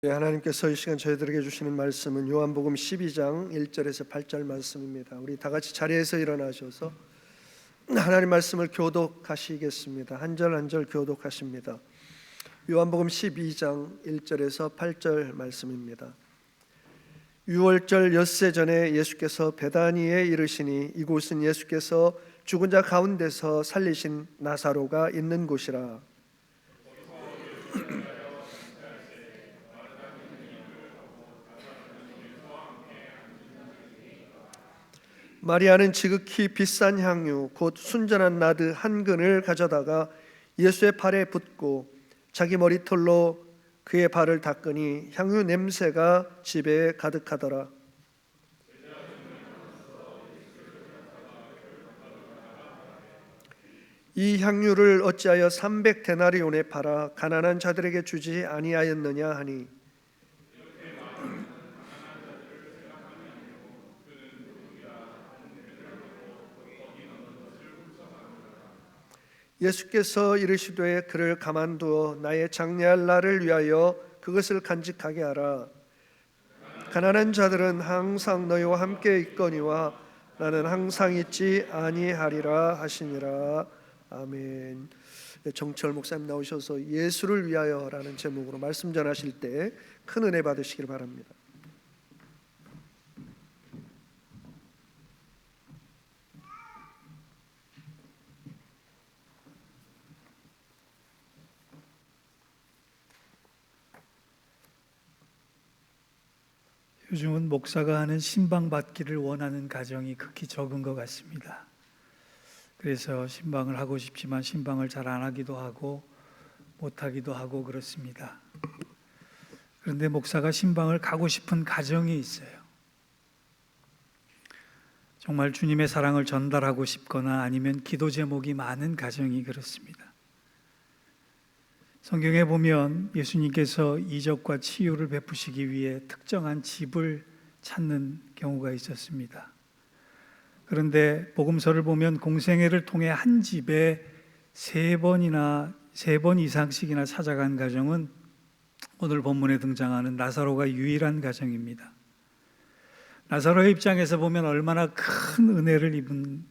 하나님께서 이 시간 저희들에게 주시는 말씀은 요한복음 12장 1절에서 8절 말씀입니다. 우리 다 같이 자리에서 일어나셔서 하나님 말씀을 교독하시겠습니다. 한 절 한 절 교독하십니다. 요한복음 12장 1절에서 8절 말씀입니다. 유월절 엿새 전에 예수께서 베다니에 이르시니 이곳은 예수께서 죽은 자 가운데서 살리신 나사로가 있는 곳이라. 마리아는 지극히 비싼 향유 곧 순전한 나드 한 근을 가져다가 예수의 발에 붓고 자기 머리털로 그의 발을 닦으니 향유 냄새가 집에 가득하더라. 이 향유를 어찌하여 300데나리온에 팔아 가난한 자들에게 주지 아니하였느냐 하니, 예수께서 이르시되 그를 가만두어 나의 장래할 날을 위하여 그것을 간직하게 하라. 가난한 자들은 항상 너희와 함께 있거니와 나는 항상 있지 아니하리라 하시니라. 아멘. 정철 목사님 나오셔서 예수를 위하여라는 제목으로 말씀 전하실 때 큰 은혜 받으시길 바랍니다. 요즘은 목사가 하는 신방받기를 원하는 가정이 극히 적은 것 같습니다. 그래서 신방을 하고 싶지만 신방을 잘 안 하기도 하고 못하기도 하고 그렇습니다. 그런데 목사가 신방을 가고 싶은 가정이 있어요. 정말 주님의 사랑을 전달하고 싶거나 아니면 기도 제목이 많은 가정이 그렇습니다. 성경에 보면 예수님께서 이적과 치유를 베푸시기 위해 특정한 집을 찾는 경우가 있었습니다. 그런데 복음서를 보면 공생애를 통해 한 집에 세 번 이상씩이나 찾아간 가정은 오늘 본문에 등장하는 나사로가 유일한 가정입니다. 나사로의 입장에서 보면 얼마나 큰 은혜를 입은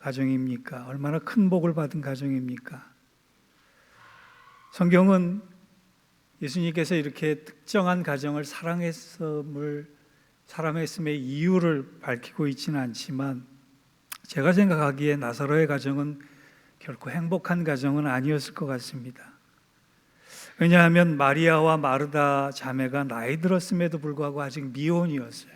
가정입니까? 얼마나 큰 복을 받은 가정입니까? 성경은 예수님께서 이렇게 특정한 가정을 사랑했음의 이유를 밝히고 있지는 않지만 제가 생각하기에 나사로의 가정은 결코 행복한 가정은 아니었을 것 같습니다. 왜냐하면 마리아와 마르다 자매가 나이 들었음에도 불구하고 아직 미혼이었어요.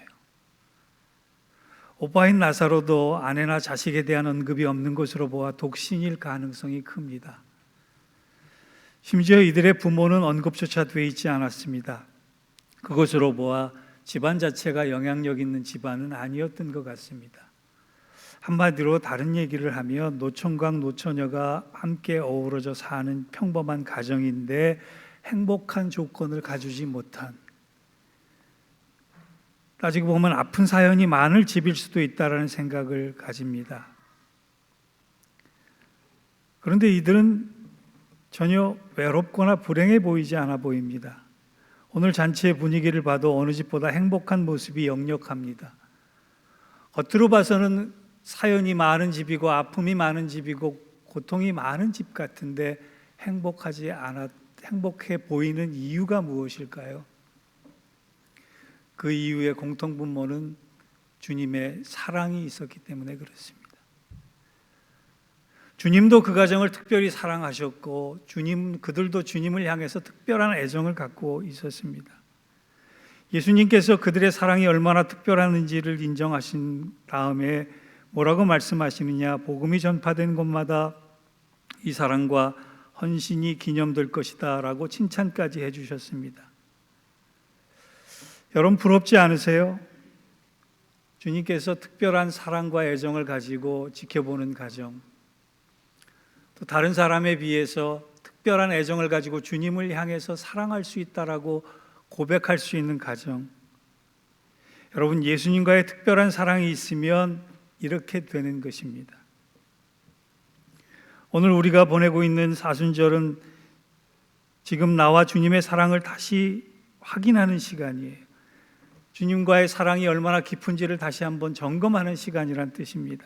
오빠인 나사로도 아내나 자식에 대한 언급이 없는 것으로 보아 독신일 가능성이 큽니다. 심지어 이들의 부모는 언급조차 되어 있지 않았습니다. 그것으로 보아 집안 자체가 영향력 있는 집안은 아니었던 것 같습니다. 한마디로 다른 얘기를 하면 노총각 노처녀가 함께 어우러져 사는 평범한 가정인데 행복한 조건을 가지지 못한, 따지고 보면 아픈 사연이 많을 집일 수도 있다는 생각을 가집니다. 그런데 이들은 전혀 외롭거나 불행해 보이지 않아 보입니다. 오늘 잔치의 분위기를 봐도 어느 집보다 행복한 모습이 역력합니다. 겉으로 봐서는 사연이 많은 집이고 아픔이 많은 집이고 고통이 많은 집 같은데 행복해 보이는 이유가 무엇일까요? 그 이유의 공통분모는 주님의 사랑이 있었기 때문에 그렇습니다. 주님도 그 가정을 특별히 사랑하셨고 그들도 주님을 향해서 특별한 애정을 갖고 있었습니다. 예수님께서 그들의 사랑이 얼마나 특별한지를 인정하신 다음에 뭐라고 말씀하시느냐? 복음이 전파된 곳마다 이 사랑과 헌신이 기념될 것이다 라고 칭찬까지 해주셨습니다. 여러분 부럽지 않으세요? 주님께서 특별한 사랑과 애정을 가지고 지켜보는 가정, 또 다른 사람에 비해서 특별한 애정을 가지고 주님을 향해서 사랑할 수 있다라고 고백할 수 있는 가정. 여러분, 예수님과의 특별한 사랑이 있으면 이렇게 되는 것입니다. 오늘 우리가 보내고 있는 사순절은 지금 나와 주님의 사랑을 다시 확인하는 시간이에요. 주님과의 사랑이 얼마나 깊은지를 다시 한번 점검하는 시간이란 뜻입니다.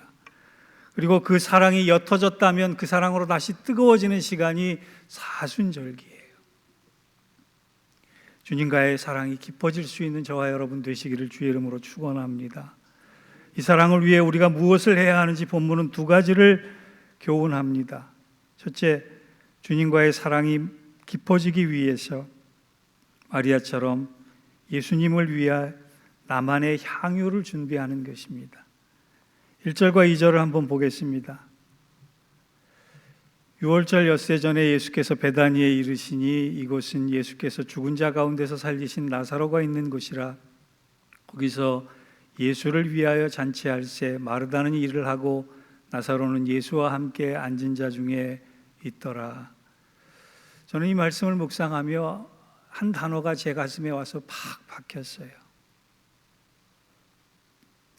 그리고 그 사랑이 옅어졌다면 그 사랑으로 다시 뜨거워지는 시간이 사순절기예요. 주님과의 사랑이 깊어질 수 있는 저와 여러분 되시기를 주의 이름으로 축원합니다. 이 사랑을 위해 우리가 무엇을 해야 하는지 본문은 두 가지를 교훈합니다. 첫째, 주님과의 사랑이 깊어지기 위해서 마리아처럼 예수님을 위해 나만의 향유를 준비하는 것입니다. 1절과 2절을 한번 보겠습니다. 6월절 엿새 전에 예수께서 베다니에 이르시니 이곳은 예수께서 죽은 자 가운데서 살리신 나사로가 있는 곳이라. 거기서 예수를 위하여 잔치할새 마르다는 일을 하고 나사로는 예수와 함께 앉은 자 중에 있더라. 저는 이 말씀을 묵상하며 한 단어가 제 가슴에 와서 팍 박혔어요.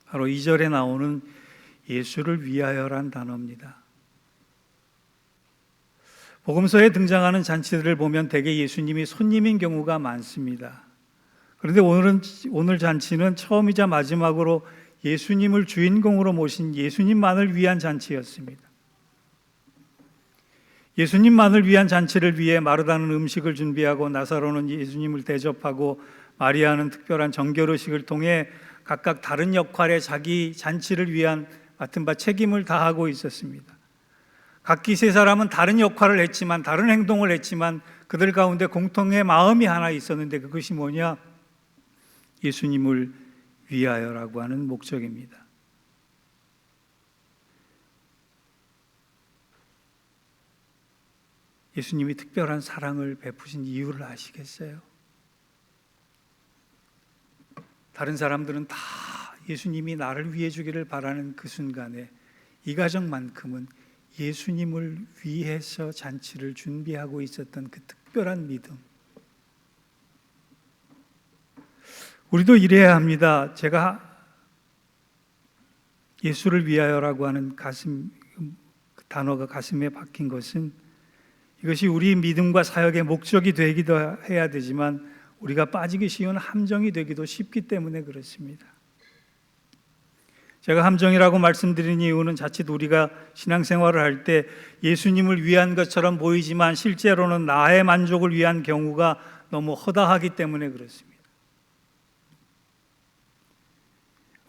바로 2절에 나오는 예수를 위하여란 단어입니다. 복음서에 등장하는 잔치들을 보면 대개 예수님이 손님인 경우가 많습니다. 그런데 오늘 잔치는 처음이자 마지막으로 예수님을 주인공으로 모신 예수님만을 위한 잔치였습니다. 예수님만을 위한 잔치를 위해 마르다는 음식을 준비하고 나사로는 예수님을 대접하고 마리아는 특별한 정결의식을 통해 각각 다른 역할에 자기 잔치를 위한 맡은 바 책임을 다하고 있었습니다. 각기 세 사람은 다른 역할을 했지만, 다른 행동을 했지만 그들 가운데 공통의 마음이 하나 있었는데 그것이 뭐냐? 예수님을 위하여라고 하는 목적입니다. 예수님이 특별한 사랑을 베푸신 이유를 아시겠어요? 다른 사람들은 다 예수님이 나를 위해 주기를 바라는 그 순간에 이 가정만큼은 예수님을 위해서 잔치를 준비하고 있었던 그 특별한 믿음. 우리도 이래야 합니다. 제가 예수를 위하여라고 하는 그 단어가 가슴에 박힌 것은 이것이 우리 믿음과 사역의 목적이 되기도 해야 되지만 우리가 빠지기 쉬운 함정이 되기도 쉽기 때문에 그렇습니다. 제가 함정이라고 말씀드린 이유는 자칫 우리가 신앙생활을 할 때 예수님을 위한 것처럼 보이지만 실제로는 나의 만족을 위한 경우가 너무 허다하기 때문에 그렇습니다.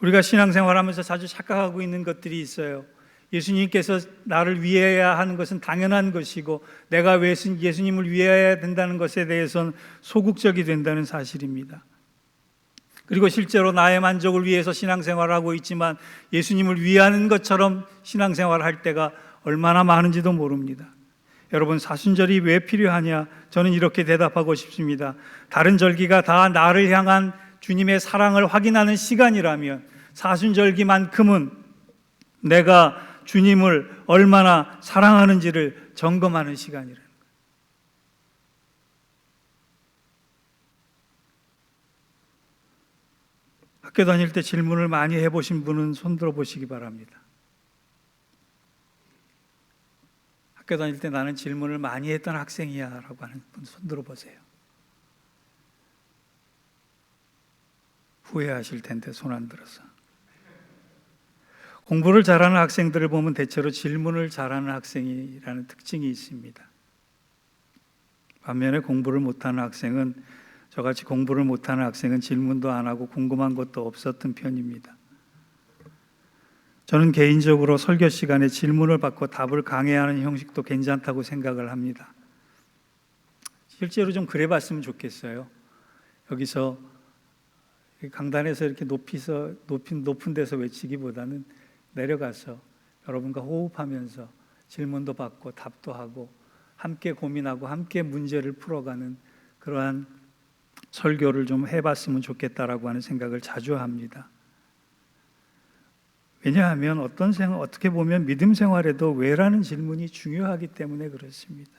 우리가 신앙생활하면서 자주 착각하고 있는 것들이 있어요. 예수님께서 나를 위해야 하는 것은 당연한 것이고 내가 왜 예수님을 위해야 된다는 것에 대해서는 소극적이 된다는 사실입니다. 그리고 실제로 나의 만족을 위해서 신앙생활을 하고 있지만 예수님을 위하는 것처럼 신앙생활을 할 때가 얼마나 많은지도 모릅니다. 여러분, 사순절이 왜 필요하냐? 저는 이렇게 대답하고 싶습니다. 다른 절기가 다 나를 향한 주님의 사랑을 확인하는 시간이라면 사순절기만큼은 내가 주님을 얼마나 사랑하는지를 점검하는 시간이라는 거예요. 학교 다닐 때 질문을 많이 해보신 분은 손 들어보시기 바랍니다. 학교 다닐 때 나는 질문을 많이 했던 학생이야 라고 하는 분 손 들어보세요. 후회하실 텐데 손 안 들어서. 공부를 잘하는 학생들을 보면 대체로 질문을 잘하는 학생이라는 특징이 있습니다. 반면에 공부를 못하는 학생은, 저같이 공부를 못하는 학생은 질문도 안 하고 궁금한 것도 없었던 편입니다. 저는 개인적으로 설교 시간에 질문을 받고 답을 강해하는 형식도 괜찮다고 생각을 합니다. 실제로 좀 그래 봤으면 좋겠어요. 여기서 강단에서 이렇게 높은 데서 외치기보다는 내려가서 여러분과 호흡하면서 질문도 받고 답도 하고 함께 고민하고 함께 문제를 풀어가는 그러한 설교를 좀 해봤으면 좋겠다라고 하는 생각을 자주 합니다. 왜냐하면 어떻게 보면 믿음 생활에도 왜라는 질문이 중요하기 때문에 그렇습니다.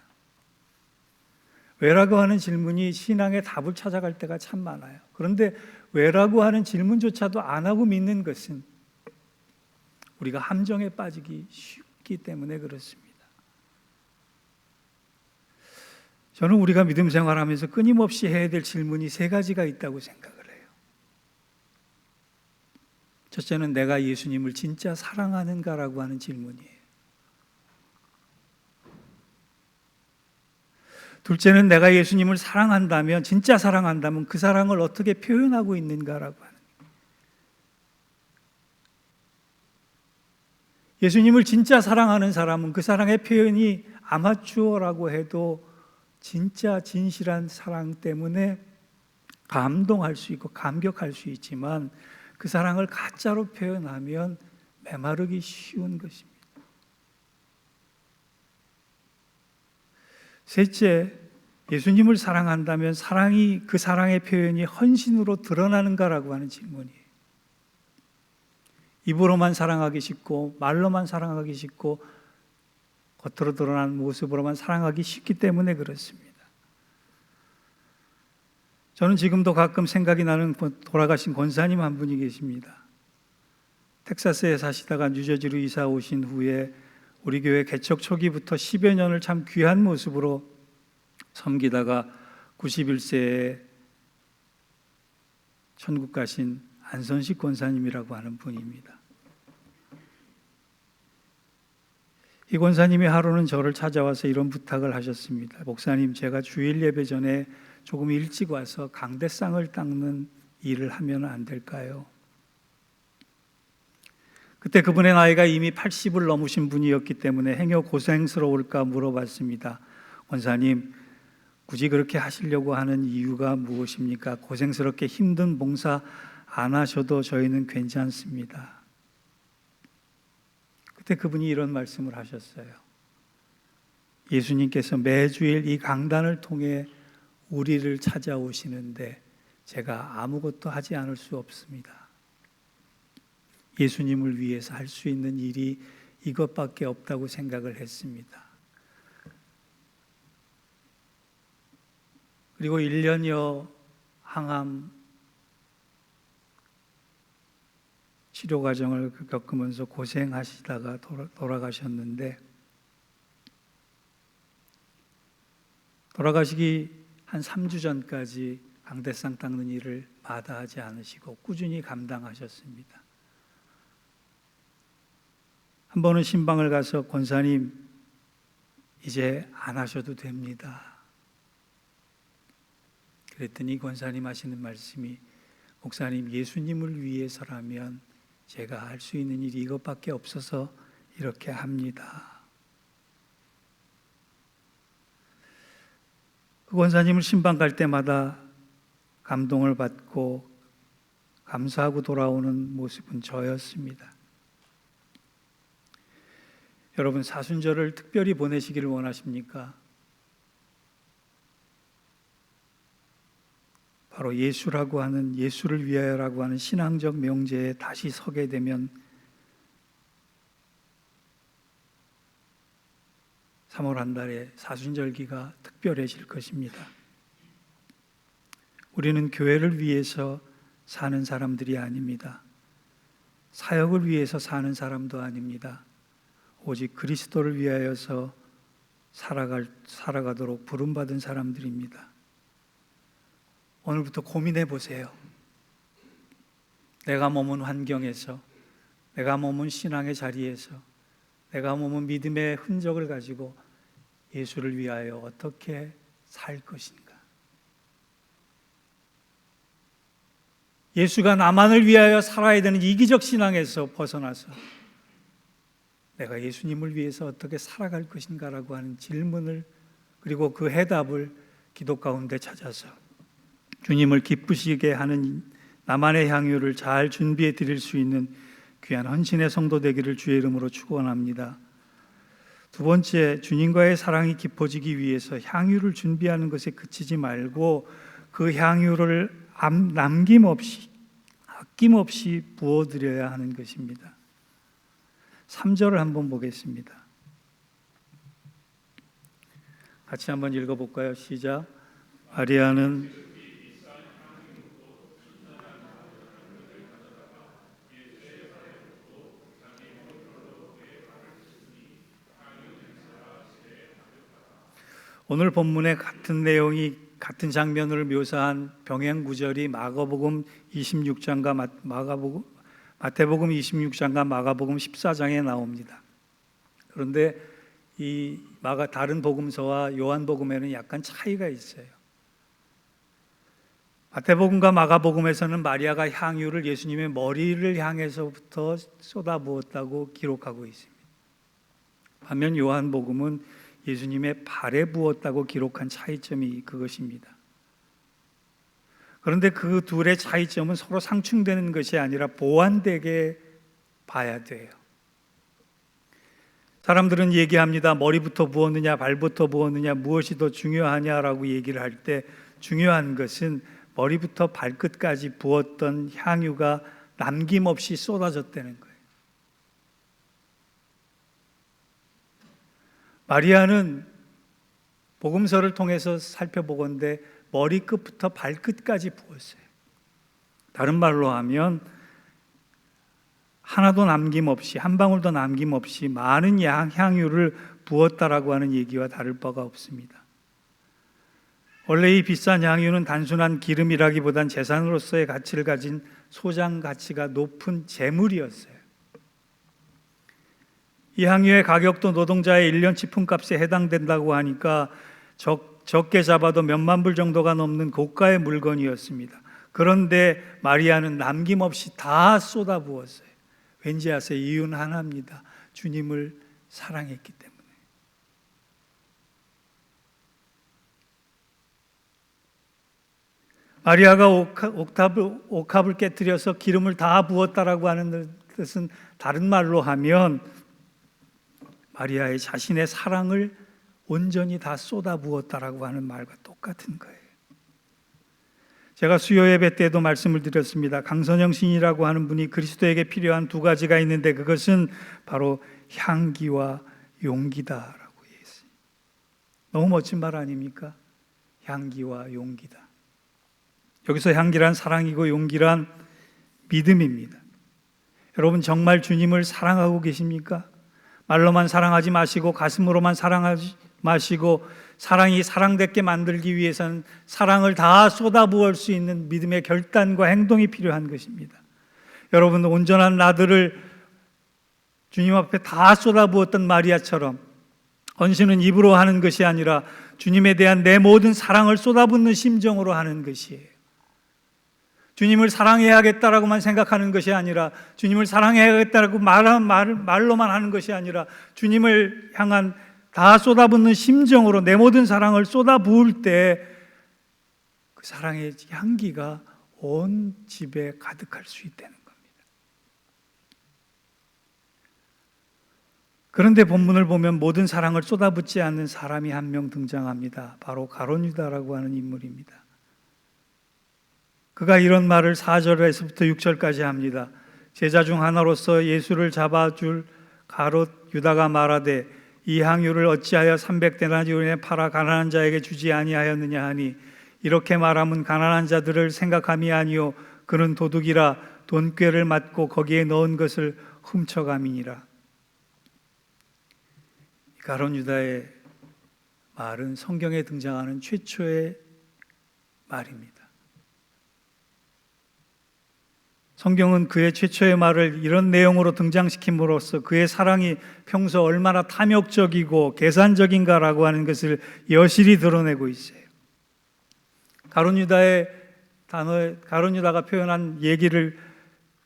왜라고 하는 질문이 신앙의 답을 찾아갈 때가 참 많아요. 그런데 왜라고 하는 질문조차도 안 하고 믿는 것은 우리가 함정에 빠지기 쉽기 때문에 그렇습니다. 저는 우리가 믿음 생활하면서 끊임없이 해야 될 질문이 세 가지가 있다고 생각을 해요. 첫째는 내가 예수님을 진짜 사랑하는가라고 하는 질문이에요. 둘째는 내가 예수님을 사랑한다면, 진짜 사랑한다면 그 사랑을 어떻게 표현하고 있는가라고 하는. 예수님을 진짜 사랑하는 사람은 그 사랑의 표현이 아마추어라고 해도 진짜 진실한 사랑 때문에 감동할 수 있고 감격할 수 있지만 그 사랑을 가짜로 표현하면 메마르기 쉬운 것입니다. 셋째, 예수님을 사랑한다면 그 사랑의 표현이 헌신으로 드러나는가라고 하는 질문이에요. 입으로만 사랑하기 쉽고 말로만 사랑하기 쉽고 겉으로 드러나는 모습으로만 사랑하기 쉽기 때문에 그렇습니다. 저는 지금도 가끔 생각이 나는 돌아가신 권사님 한 분이 계십니다. 텍사스에 사시다가 뉴저지로 이사 오신 후에 우리 교회 개척 초기부터 10여 년을 참 귀한 모습으로 섬기다가 91세에 천국 가신 안선식 권사님이라고 하는 분입니다. 이 권사님이 하루는 저를 찾아와서 이런 부탁을 하셨습니다. 목사님, 제가 주일 예배 전에 조금 일찍 와서 강대상을 닦는 일을 하면 안 될까요? 그때 그분의 나이가 이미 80을 넘으신 분이었기 때문에 행여 고생스러울까 물어봤습니다. 권사님, 굳이 그렇게 하시려고 하는 이유가 무엇입니까? 고생스럽게 힘든 봉사 안 하셔도 저희는 괜찮습니다. 그때 그분이 이런 말씀을 하셨어요. 예수님께서 매주일 이 강단을 통해 우리를 찾아오시는데 제가 아무것도 하지 않을 수 없습니다. 예수님을 위해서 할 수 있는 일이 이것밖에 없다고 생각을 했습니다. 그리고 1년여 항암 치료 과정을 겪으면서 고생하시다가 돌아가셨는데, 돌아가시기 한 3주 전까지 강대상 닦는 일을 마다하지 않으시고 꾸준히 감당하셨습니다. 한 번은 신방을 가서 권사님, 이제 안 하셔도 됩니다. 그랬더니 권사님 하시는 말씀이, 목사님, 예수님을 위해서라면 제가 할 수 있는 일이 이것밖에 없어서 이렇게 합니다. 그 권사님을 신방 갈 때마다 감동을 받고 감사하고 돌아오는 모습은 저였습니다. 여러분, 사순절을 특별히 보내시기를 원하십니까? 바로 예수라고 하는, 예수를 위하여라고 하는 신앙적 명제에 다시 서게 되면 3월 한 달에 사순절기가 특별해질 것입니다. 우리는 교회를 위해서 사는 사람들이 아닙니다. 사역을 위해서 사는 사람도 아닙니다. 오직 그리스도를 위하여서 살아가도록 부름받은 사람들입니다. 오늘부터 고민해 보세요. 내가 머문 환경에서, 내가 머문 신앙의 자리에서, 내가 머문 믿음의 흔적을 가지고 예수를 위하여 어떻게 살 것인가? 예수가 나만을 위하여 살아야 되는 이기적 신앙에서 벗어나서 내가 예수님을 위해서 어떻게 살아갈 것인가라고 하는 질문을, 그리고 그 해답을 기도 가운데 찾아서 주님을 기쁘시게 하는 나만의 향유를 잘 준비해 드릴 수 있는 귀한 헌신의 성도 되기를 주의 이름으로 축원합니다. 두 번째, 주님과의 사랑이 깊어지기 위해서 향유를 준비하는 것에 그치지 말고 그 향유를 남김없이, 아낌없이 부어드려야 하는 것입니다. 3절을 한번 보겠습니다. 같이 한번 읽어볼까요? 시작. 마리아는 오늘 본문의 같은 내용이 같은 장면을 묘사한 병행 구절이 마태복음 26장과 마태복음 26장과 마가복음 14장에 나옵니다. 그런데 이 다른 복음서와 요한복음에는 약간 차이가 있어요. 마태복음과 마가복음에서는 마리아가 향유를 예수님의 머리를 향해서부터 쏟아부었다고 기록하고 있습니다. 반면 요한복음은 예수님의 발에 부었다고 기록한 차이점이 그것입니다. 그런데 그 둘의 차이점은 서로 상충되는 것이 아니라 보완되게 봐야 돼요. 사람들은 얘기합니다. 머리부터 부었느냐 발부터 부었느냐 무엇이 더 중요하냐라고 얘기를 할 때 중요한 것은 머리부터 발끝까지 부었던 향유가 남김없이 쏟아졌다는 거예요. 마리아는 복음서를 통해서 살펴보건대 머리끝부터 발끝까지 부었어요. 다른 말로 하면 하나도 남김없이, 한 방울도 남김없이 많은 향유를 부었다라고 하는 얘기와 다를 바가 없습니다. 원래 이 비싼 향유는 단순한 기름이라기보단 재산으로서의 가치를 가진 소장 가치가 높은 재물이었어요. 이 향유의 가격도 노동자의 1년치 품값에 해당된다고 하니까 적게 잡아도 몇만 불 정도가 넘는 고가의 물건이었습니다. 그런데 마리아는 남김없이 다 쏟아부었어요. 왠지 아세요? 이유는 하나입니다. 주님을 사랑했기 때문에. 마리아가 옥합을 깨뜨려서 기름을 다 부었다라고 하는 뜻은 다른 말로 하면 마리아의 자신의 사랑을 온전히 다 쏟아부었다라고 하는 말과 똑같은 거예요. 제가 수요 예배 때도 말씀을 드렸습니다. 강선영 신이라고 하는 분이 그리스도에게 필요한 두 가지가 있는데 그것은 바로 향기와 용기다라고 했어요. 너무 멋진 말 아닙니까? 향기와 용기다. 여기서 향기란 사랑이고 용기란 믿음입니다. 여러분 정말 주님을 사랑하고 계십니까? 말로만 사랑하지 마시고 가슴으로만 사랑하지 마시고 사랑이 사랑되게 만들기 위해서는 사랑을 다 쏟아부을 수 있는 믿음의 결단과 행동이 필요한 것입니다. 여러분 온전한 나들을 주님 앞에 다 쏟아부었던 마리아처럼 헌신은 입으로 하는 것이 아니라 주님에 대한 내 모든 사랑을 쏟아붓는 심정으로 하는 것이에요. 주님을 사랑해야겠다라고만 생각하는 것이 아니라 주님을 사랑해야겠다라고 말로만 하는 것이 아니라 주님을 향한 다 쏟아붓는 심정으로 내 모든 사랑을 쏟아부을 때 그 사랑의 향기가 온 집에 가득할 수 있다는 겁니다. 그런데 본문을 보면 모든 사랑을 쏟아붓지 않는 사람이 한 명 등장합니다. 바로 가룟 유다라고 하는 인물입니다. 그가 이런 말을 4절에서부터 6절까지 합니다. 제자 중 하나로서 예수를 잡아줄 가룟 유다가 말하되 이 향유를 어찌하여 300데나리온에 팔아 가난한 자에게 주지 아니하였느냐 하니 이렇게 말하면 가난한 자들을 생각함이 아니요 그는 도둑이라 돈꾀를 맞고 거기에 넣은 것을 훔쳐감이니라. 가룟 유다의 말은 성경에 등장하는 최초의 말입니다. 성경은 그의 최초의 말을 이런 내용으로 등장시킴으로써 그의 사랑이 평소 얼마나 탐욕적이고 계산적인가라고 하는 것을 여실히 드러내고 있어요. 가룟 유다가 표현한 얘기를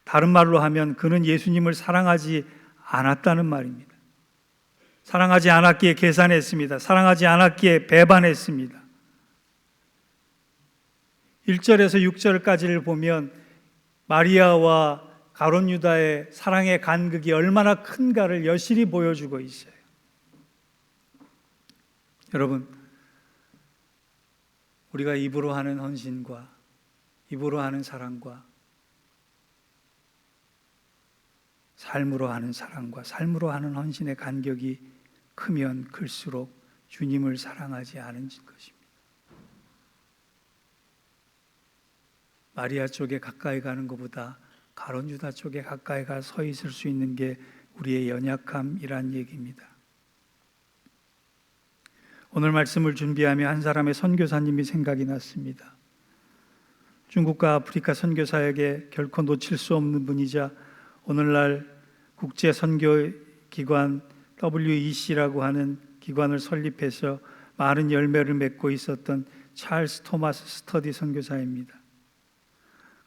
다른 말로 하면 그는 예수님을 사랑하지 않았다는 말입니다. 사랑하지 않았기에 계산했습니다. 사랑하지 않았기에 배반했습니다. 1절에서 6절까지를 보면 마리아와 가룟 유다의 사랑의 간극이 얼마나 큰가를 여실히 보여주고 있어요. 여러분, 우리가 입으로 하는 헌신과 입으로 하는 사랑과 삶으로 하는 사랑과 삶으로 하는 헌신의 간격이 크면 클수록 주님을 사랑하지 않은 것입니다. 마리아 쪽에 가까이 가는 것보다 가룟 유다 쪽에 가까이 가 서 있을 수 있는 게 우리의 연약함이란 얘기입니다. 오늘 말씀을 준비하며 한 사람의 선교사님이 생각이 났습니다. 중국과 아프리카 선교사에게 결코 놓칠 수 없는 분이자 오늘날 국제 선교기관 WEC라고 하는 기관을 설립해서 많은 열매를 맺고 있었던 찰스 토마스 스터디 선교사입니다.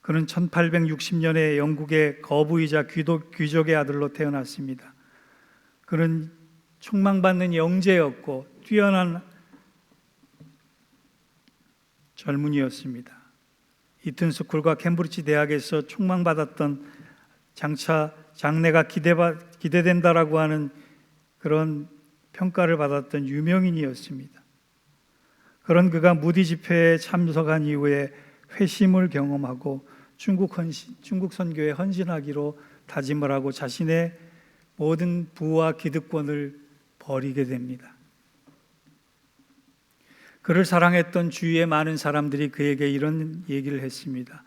그는 1860년에 영국의 거부이자 귀족의 아들로 태어났습니다. 그는 촉망받는 영재였고 뛰어난 젊은이였습니다. 이튼스쿨과 캠브리지 대학에서 촉망받았던 장차 장래가 기대된다라고 하는 그런 평가를 받았던 유명인이었습니다. 그런 그가 무디 집회에 참석한 이후에 회심을 경험하고 중국 선교에 헌신하기로 다짐을 하고 자신의 모든 부와 기득권을 버리게 됩니다. 그를 사랑했던 주위의 많은 사람들이 그에게 이런 얘기를 했습니다.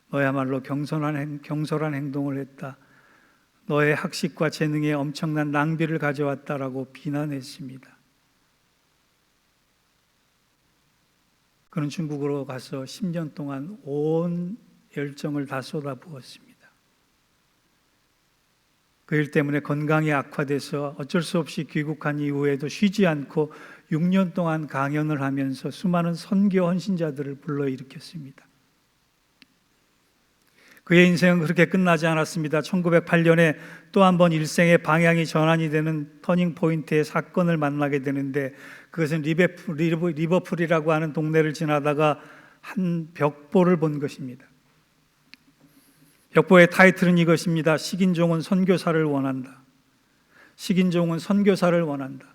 너야말로 경솔한 행동을 했다. 너의 학식과 재능에 엄청난 낭비를 가져왔다라고 비난했습니다. 그는 중국으로 가서 10년 동안 온 열정을 다 쏟아부었습니다. 그 일 때문에 건강이 악화돼서 어쩔 수 없이 귀국한 이후에도 쉬지 않고 6년 동안 강연을 하면서 수많은 선교 헌신자들을 불러일으켰습니다. 그의 인생은 그렇게 끝나지 않았습니다. 1908년에 또 한 번 일생의 방향이 전환이 되는 터닝 포인트의 사건을 만나게 되는데 그것은 리버풀이라고 하는 동네를 지나다가 한 벽보를 본 것입니다. 벽보의 타이틀은 이것입니다. 식인종은 선교사를 원한다. 식인종은 선교사를 원한다.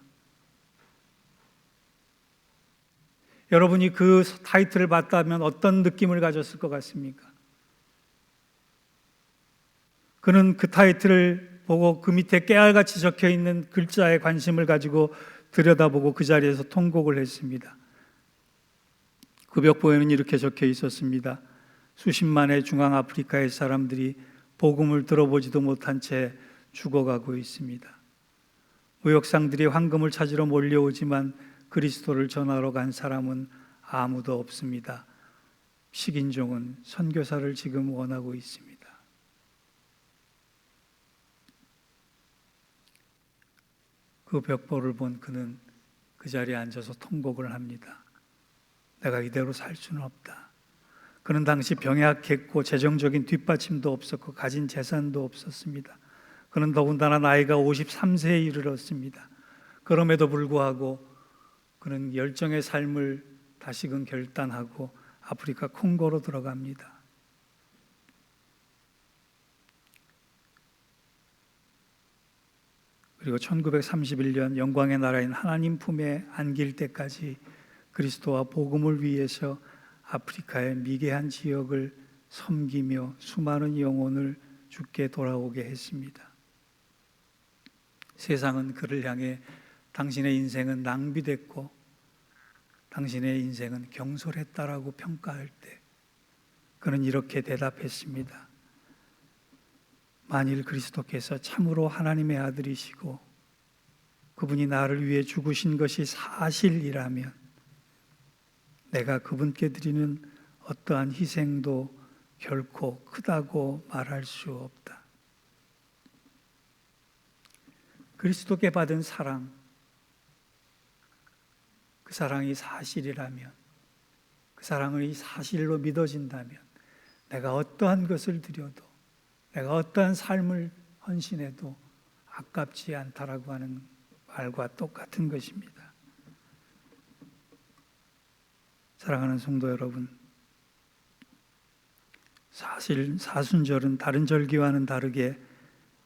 여러분이 그 타이틀을 봤다면 어떤 느낌을 가졌을 것 같습니까? 그는 그 타이틀을 보고 그 밑에 깨알같이 적혀있는 글자에 관심을 가지고 들여다보고 그 자리에서 통곡을 했습니다. 그 벽보에는 이렇게 적혀 있었습니다. 수십만의 중앙아프리카의 사람들이 복음을 들어보지도 못한 채 죽어가고 있습니다. 무역상들이 황금을 찾으러 몰려오지만 그리스도를 전하러 간 사람은 아무도 없습니다. 식인종은 선교사를 지금 원하고 있습니다. 그 벽보를 본 그는 그 자리에 앉아서 통곡을 합니다. 내가 이대로 살 수는 없다. 그는 당시 병약했고 재정적인 뒷받침도 없었고 가진 재산도 없었습니다. 그는 더군다나 나이가 53세에 이르렀습니다. 그럼에도 불구하고 그는 열정의 삶을 다시금 결단하고 아프리카 콩고로 들어갑니다. 그리고 1931년 영광의 나라인 하나님 품에 안길 때까지 그리스도와 복음을 위해서 아프리카의 미개한 지역을 섬기며 수많은 영혼을 주께 돌아오게 했습니다. 세상은 그를 향해 당신의 인생은 낭비됐고 당신의 인생은 경솔했다라고 평가할 때 그는 이렇게 대답했습니다. 만일 그리스도께서 참으로 하나님의 아들이시고 그분이 나를 위해 죽으신 것이 사실이라면 내가 그분께 드리는 어떠한 희생도 결코 크다고 말할 수 없다. 그리스도께 받은 사랑, 그 사랑이 사실이라면, 그 사랑이 사실로 믿어진다면 내가 어떠한 것을 드려도, 내가 어떠한 삶을 헌신해도 아깝지 않다라고 하는 말과 똑같은 것입니다. 사랑하는 성도 여러분, 사실 사순절은 다른 절기와는 다르게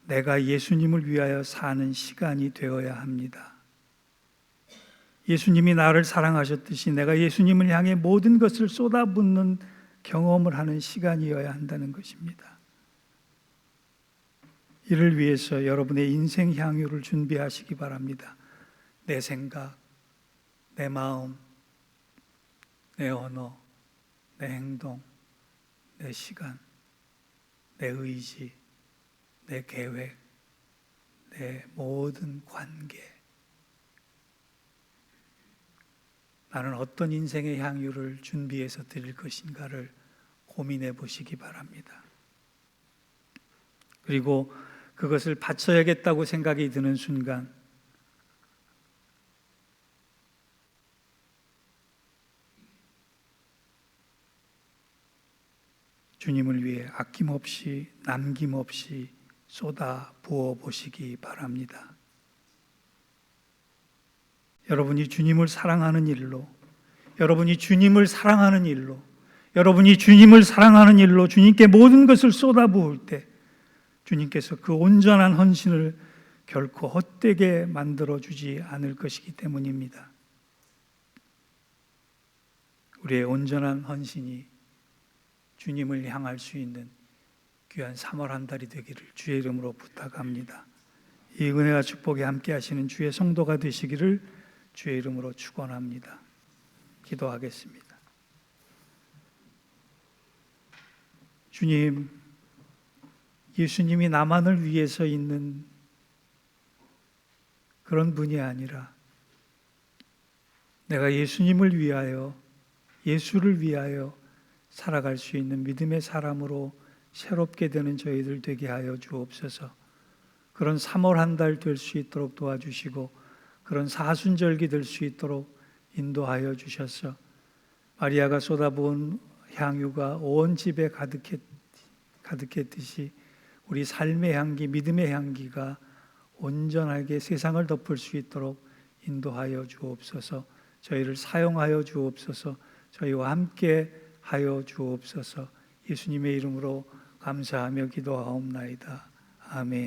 내가 예수님을 위하여 사는 시간이 되어야 합니다. 예수님이 나를 사랑하셨듯이 내가 예수님을 향해 모든 것을 쏟아붓는 경험을 하는 시간이어야 한다는 것입니다. 이를 위해서 여러분의 인생 향유를 준비하시기 바랍니다. 내 생각, 내 마음, 내 언어, 내 행동, 내 시간, 내 의지, 내 계획, 내 모든 관계, 나는 어떤 인생의 향유를 준비해서 드릴 것인가를 고민해 보시기 바랍니다. 그리고 그것을 바쳐야겠다고 생각이 드는 순간 주님을 위해 아낌없이 남김없이 쏟아 부어 보시기 바랍니다. 여러분이 주님을 사랑하는 일로, 여러분이 주님을 사랑하는 일로, 여러분이 주님을 사랑하는 일로 주님께 모든 것을 쏟아 부을 때 주님께서 그 온전한 헌신을 결코 헛되게 만들어주지 않을 것이기 때문입니다. 우리의 온전한 헌신이 주님을 향할 수 있는 귀한 3월 한 달이 되기를 주의 이름으로 부탁합니다. 이 은혜와 축복에 함께 하시는 주의 성도가 되시기를 주의 이름으로 축원합니다. 기도하겠습니다. 주님, 예수님이 나만을 위해서 있는 그런 분이 아니라 내가 예수님을 위하여, 예수를 위하여 살아갈 수 있는 믿음의 사람으로 새롭게 되는 저희들 되게 하여 주옵소서. 그런 3월 한 달 될 수 있도록 도와주시고 그런 사순절기 될 수 있도록 인도하여 주셔서 마리아가 쏟아부은 향유가 온 집에 가득했듯이 우리 삶의 향기, 믿음의 향기가 온전하게 세상을 덮을 수 있도록 인도하여 주옵소서. 저희를 사용하여 주옵소서. 저희와 함께 하여 주옵소서. 예수님의 이름으로 감사하며 기도하옵나이다. 아멘.